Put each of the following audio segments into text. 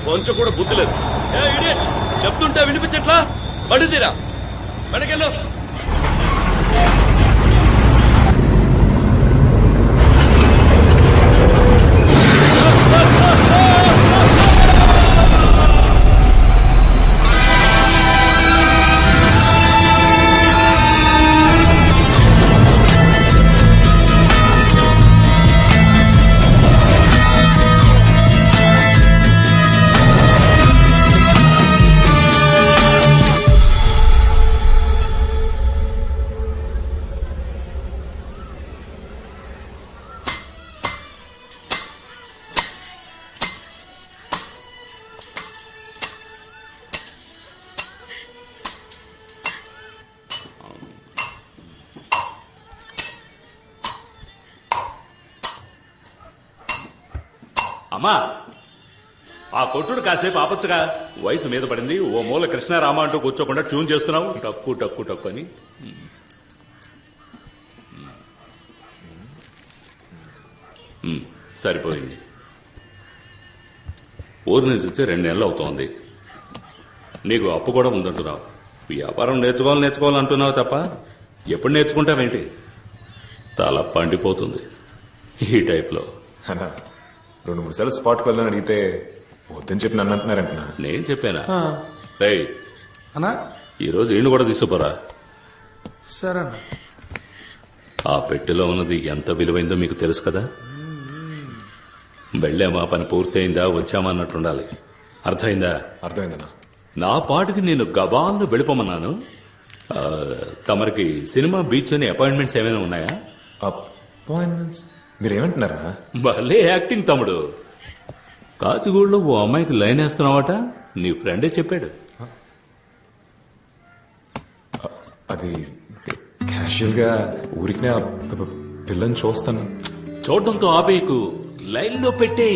కొంచెం కూడా బుద్ధి లేదు. చెప్తుంటే వినిపించట్లా? పడితీరా వెనకెళ్ళు. అమ్మా, ఆ కొట్టుడు కాసేపు ఆపచ్చుగా. వయసు మీద పడింది. ఓ మూల కృష్ణారామ అంటూ కూర్చోకుండా ట్యూన్ చేస్తున్నావు. టక్కు టక్కు టక్కు అని. సరిపోయింది. ఊరి నుంచి వచ్చి 2 నెలలు అవుతోంది. నీకు అప్పు కూడా ఉందంటున్నావు. వ్యాపారం నేర్చుకోవాలంటున్నావు తప్ప ఎప్పుడు నేర్చుకుంటావేంటి? తల పండిపోతుంది ఈ టైప్లో. 2-3 సార్లు స్పాట్కి వెళ్ళని అడిగితే వద్దని చెప్పి నన్ను అంటున్నారంటున్నా. నేను చెప్పానా? అన్నా ఈరోజు ఈయన కూడా తీసుకుపోరా. సరే అన్న. ఆ పెట్టెలో ఉన్నది ఎంత విలువైందో మీకు తెలుసు కదా. వెళ్ళామా, పని పూర్తయిందా, వచ్చామా అన్నట్టుండాలి. అర్థమైందా? అర్థమైందన్నా. నా పాటికి నేను గబాల్లో వెళ్ళిపోమన్నాను. తమరికి సినిమా, బీచ్ అని అపాయింట్మెంట్స్ ఏమైనా ఉన్నాయా? అపాయింట్మెంట్స్ మీరేమంటున్నారా? భలే యాక్టింగ్ తమ్ముడు. కాచిగూడలో ఓ అమ్మాయికి లైన్ వేస్తున్నావట. నీ ఫ్రెండే చెప్పాడు. అది క్యాషువల్ గా ఊరికి పిల్లని చూస్తాను. చూడడంతో ఆపేయకు, లైన్లో పెట్టే.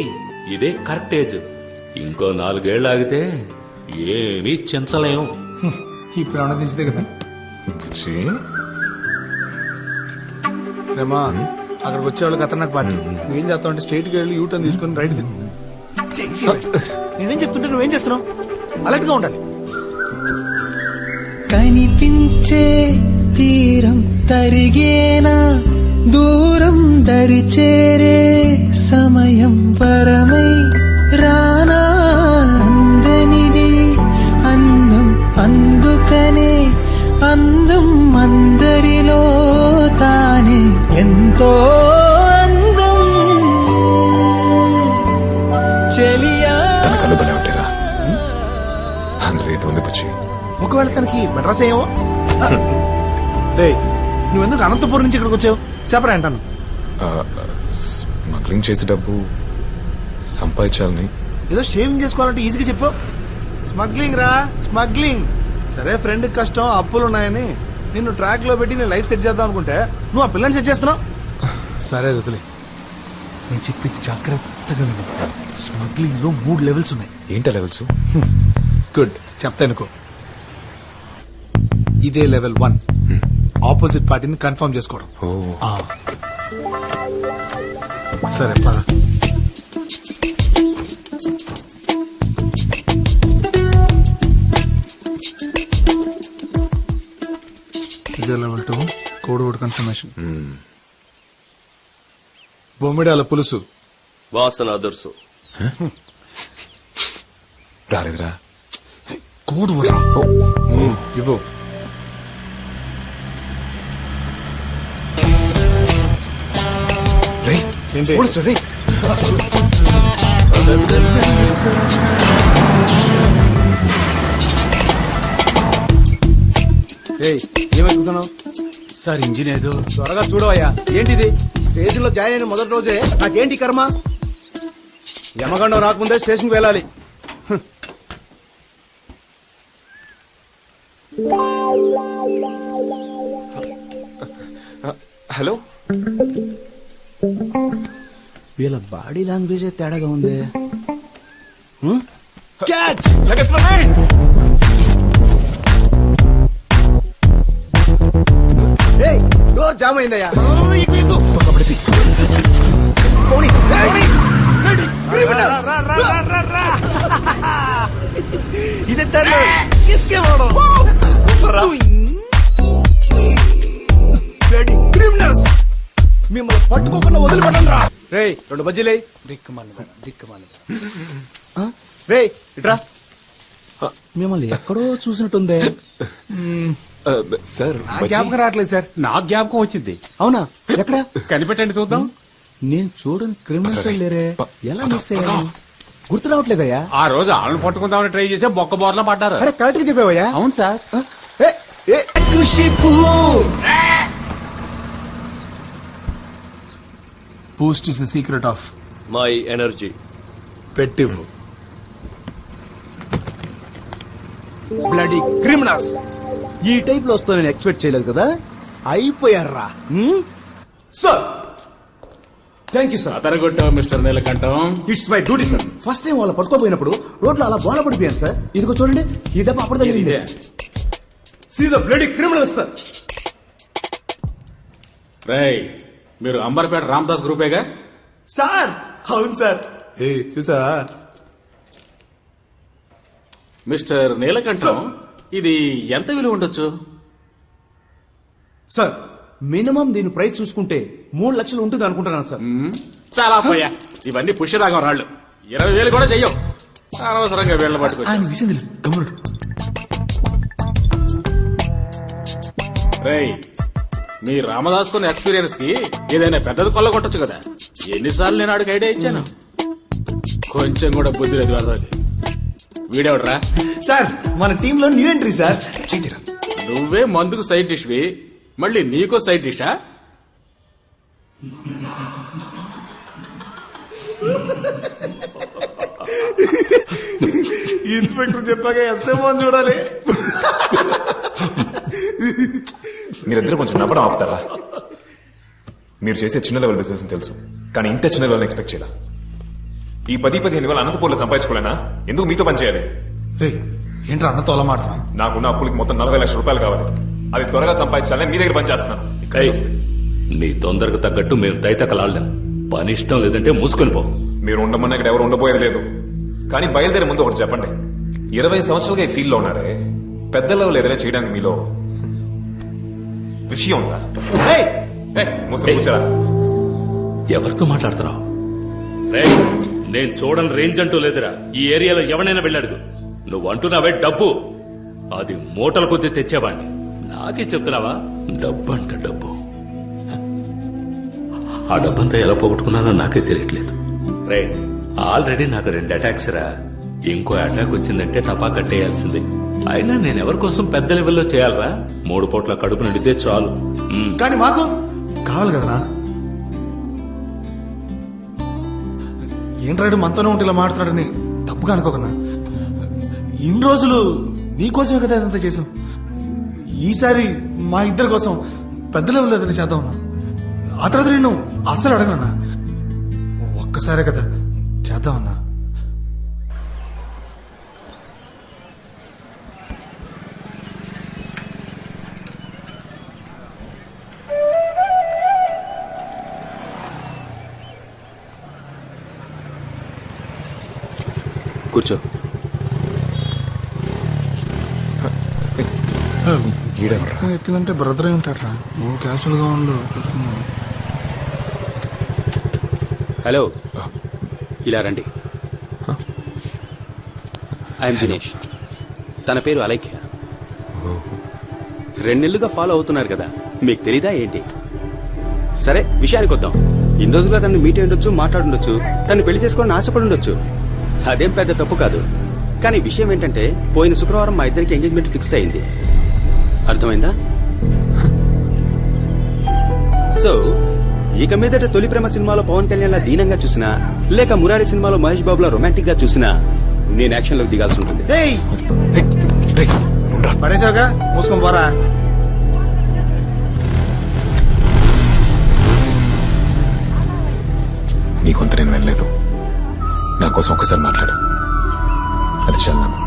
ఇదే కరెక్ట్ ఏజ్. ఇంకో 4 ఏళ్ళు ఆగితే ఏమీ చించలేం. ఇప్పుడు ఆనందించదే కదా. రేమా, అక్కడికి వచ్చేవాళ్ళకి ఖతర్నాక్ పార్టీ. నువ్వేం చేస్తావు అంటే స్ట్రైట్ గా వెళ్ళి యూటర్న్ తీసుకుని రైట్ తిను. నేనేం చెప్తుంటే నువ్వేం చేస్తున్నావు? అలర్ట్ గా ఉండాలి. కనిపించే తీరం తరిగేనా, దూరం దరి చేరే సమయం పరమై రానా, అందనిది అందం, అందుకనే అందం అందరిలో తానే ఎంతో అందం. చెలియా కలుబలే ఉంటారా? అందులో ఏదో ఉంది బుచ్చి. ఒకవేళ తనకి మెడ్రాస్ ఏమో. నువ్వెందుకు అనంతపురం నుంచి ఇక్కడికి వచ్చావు? చెప్పరా అంటాను. స్మగ్లింగ్ చేసే డబ్బు సంపాదించాలని. ఏదో షేవింగ్ చేసుకోవాలంటే ఈజీగా చెప్పావు. స్మగ్లింగ్ రా, స్మగ్లింగ్. సరే, ఫ్రెండ్ కష్టం, అప్పులు ఉన్నాయని నిన్ను ట్రాక్ లో పెట్టి నేను లైఫ్ సెట్ చేద్దాం అనుకుంటే నువ్వు ఆ పిల్లని సెట్ చేస్తున్నావు. సరే వదిలే, నేను చెప్పింది జాగ్రత్తగా విను. స్మగ్లింగ్ లో 3 లెవెల్స్ ఉన్నాయి. ఏంటా లెవెల్స్? గుడ్, చెప్తా అనుకో. ఇదే లెవెల్ 1, ఆపోజిట్ పార్టీని కన్ఫర్మ్ చేసుకోవడం. సరే పద. ఇదే లెవెల్ 2, కోడ్ వర్డ్ కన్ఫర్మేషన్. బొమ్మిడాల పులుసు వాసన అదుర్సు. రాలేదురా. కోడ్ వర్డ్ ఇవ్వు. ఏంటి? ఏమనుకుంటున్నావు సార్? ఇంజిన్ ఏదో. త్వరగా చూడవయ్యా. ఏంటిది? స్టేషన్ లో జాయిన్ అయిన మొదటి రోజే నాకేంటి కర్మ? యమగండం రాకముందే స్టేషన్ కి వెళ్ళాలి. హలో. వీళ్ళ బాడీ లాంగ్వేజ్ తేడాగా ఉంది. క్యాచ్! డోర్ జామ్ అయిందయ్యా. పట్టుకోకుండా వదిలిపెట్టండి రా. రే 2 బజ్జీలే. దిక్కుమాలి రే ఇట్రా. మిమ్మల్ని ఎక్కడో చూసినట్టుందే. సార్ నా జ్ఞాపకం రావట్లేదు సార్. నాకు జ్ఞాపకం వచ్చింది. అవునా? ఎక్కడ? కనిపెట్టండి చూద్దాం. నేను చూడని క్రిమినల్స్ లేరే, ఎలా మిస్ అయ్యా? గుర్తు రావట్లేదయ్యా. ఆ రోజు ఆళ్ళని పట్టుకుందామని ట్రై చేసే బొక్క బోర్లా పడ్డారు. అరే కరెక్ట్ గా చెప్పావయ్యా. అవును sir. Boost is the secret of my energy. పెట్టివ్వు. Bloody criminals. ఈ టైప్ లో వస్తా నేను ఎక్స్పెక్ట్ చేయలేదు కదా. అయిపోయారా? Sir thank you sir. అతరగొట్టావు mister Neelakantam. It's my duty sir. First time వాళ్ళు పట్టుకోపోయినప్పుడు రోడ్లో అలా బోల పడిపోయాను సార్. ఇదిగో చూడండి, ఈ దెబ్బ అప్పుడు తగిలింది. See the bloody criminals sir. రేయ్, మీరు అంబర్పేట రామదాస్ గ్రూపేగా? సార్ అవును సార్. ఏ చూసా మిస్టర్ నీలకంఠం, ఇది ఎంత విలువ ఉండొచ్చు? సార్ మినిమం దీని ప్రైస్ చూసుకుంటే 3 లక్షలు ఉంటుంది అనుకుంటున్నాను సార్. చాలా పోయా, ఇవన్నీ పుష్యరాగం రాళ్ళు. 20,000 కూడా చెయ్యవు. అనవసరంగా వీళ్ళ పట్టుకొచ్చి. ఆయన విషయం తెలుసు. గమనుడు రేయ్, మీ రామదాస్ కొన్న ఎక్స్పీరియన్స్ కి ఏదైనా పెద్దది కొల్లగొట్టచ్చు కదా. ఎన్నిసార్లు నేను ఆడికి ఐడియా ఇచ్చాను. కొంచెం కూడా బుద్ధి లేదు వాళ్ళది. వీడెవడరా? సార్ మన టీమ్ లో న్యూ ఎంట్రీ సార్. నువ్వే మందుకు సైడ్ డిష్వి, మళ్ళీ నీకో సైడ్ డిషా? ఇన్స్పెక్టర్ చెప్పాక ఎస్ఎంఓ చూడాలి. మీరిద్దరు కొంచెం నవ్వడం ఆపుతారా? మీరు చేసే చిన్న లెవెల్ బిజినెస్ తెలుసు, కానీ ఇంత చిన్న లెవెల్ ఎక్స్పెక్ట్ చేయాల. ఈ 10-15 వేల అనంతపూర్లో సంపాదించుకోలేనా? ఎందుకు మీతో పని చేయాలి? రే ఏంట్రా అన్నతో అలా మాడుతున్నావు? నాకున్న అప్పులకి మొత్తం 40 లక్షల రూపాయలు కావాలి. అది త్వరగా సంపాదించాలని మీ దగ్గర పని చేస్తున్నాను. ఏయ్, నీ తొందరకు తగ్గట్టు మేము తైతకలాడలేం. పని ఇష్టం లేదంటే మూసుకెళ్ళిపో. మీరు ఉండమన్నా ఇక్కడ ఎవరు ఉండబోయేది లేదు. కానీ బయలుదేరే ముందు ఒకటి చెప్పండి. 20 సంవత్సరాలుగా ఈ ఫీల్డ్ లో ఉన్నారే, పెద్ద లెవెల్ ఏదైనా చేయడానికి మీలో విషయం ఉందా? మూసుకు కూర్చోరా. ఎవరితో మాట్లాడుతున్నావు? రేయ్, నేను చూడని రేంజ్ అంటూ లేదురా. ఈ ఏరియాలో ఎవరైనా వెళ్ళాడుగు. నువ్వు అంటున్నావే డబ్బు, అది మూటల కొద్దీ తెచ్చేవాడిని. నాకే చెప్తున్నావా? డబ్బు అంట డబ్బు. ఆ డబ్బంతా ఎలా పోగొట్టుకున్నానో నాకే తెలియట్లేదు. రే, ఆల్రెడీ నాకు 2 అటాక్స్ రా. ఇంకో అటాక్ వచ్చిందంటే టపా కట్టేయాల్సిందే. అయినా నేను ఎవరి కోసం పెద్ద లెవెల్లో చేయాలరా? 3 పూట్ల కడుపు నిండితే చాలు. కానీ మాకు కావాలి కదరా. ఏంట్రాడు మనతోనే ఉంటే ఇలా మాట్లాడని తప్పుగా అనుకోకన్నా. ఇన్ని రోజులు నీకోసమే కదా ఇదంతా చేసాం. ఈసారి మా ఇద్దరి కోసం పెద్ద లెవెల్ ఏదైనా చేద్దామన్నా. ఆ తర్వాత నేను అస్సలు అడగనన్నా. ఒక్కసారే కదా చేద్దామన్నా. కూర్చో. ఎక్కిందంటే బ్రదర్ అయి ఉంటాడ్రా. నువ్వు క్యాజువల్ గా ఉండు, చూసుకున్నావు. హలో, ఇలా రండి. ఐఎమ్ దినేష్. తన పేరు అలైఖ్య. 2 నెలలుగా ఫాలో అవుతున్నారు కదా, మీకు తెలీదా ఏంటి? సరే, విషయానికి వద్దాం. ఇన్ని రోజులుగా తనని మీట్ అయి ఉండొచ్చు, మాట్లాడుండొచ్చు, తను పెళ్లి చేసుకోవాలని ఆశపడి ఉండొచ్చు. అదేం పెద్ద తప్పు కాదు. కానీ విషయం ఏంటంటే, పోయిన శుక్రవారం మా ఇద్దరికి ఎంగేజ్మెంట్ ఫిక్స్ అయింది. అర్థమైందా? సో ఇక మీదట తొలి ప్రేమ సినిమాలో పవన్ కళ్యాణ్ లా దీనంగా చూసినా, లేక మురారి సినిమాలో మహేష్ బాబులా రొమాంటిక్ గా చూసినా, నేను యాక్షన్ లోకి దిగాల్సి ఉంటుంది. పడేసావుగా, మూసుకొని పోరా. నీ కొంత నేను వెళ్ళలేదు. నా కోసం ఒకసారి మాట్లాడు, అది చాలు నాకు.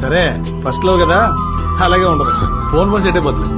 సరే ఫస్ట్ లో కదా అలాగే ఉండదు ఫోన్ సెట్ అయిపోతుంది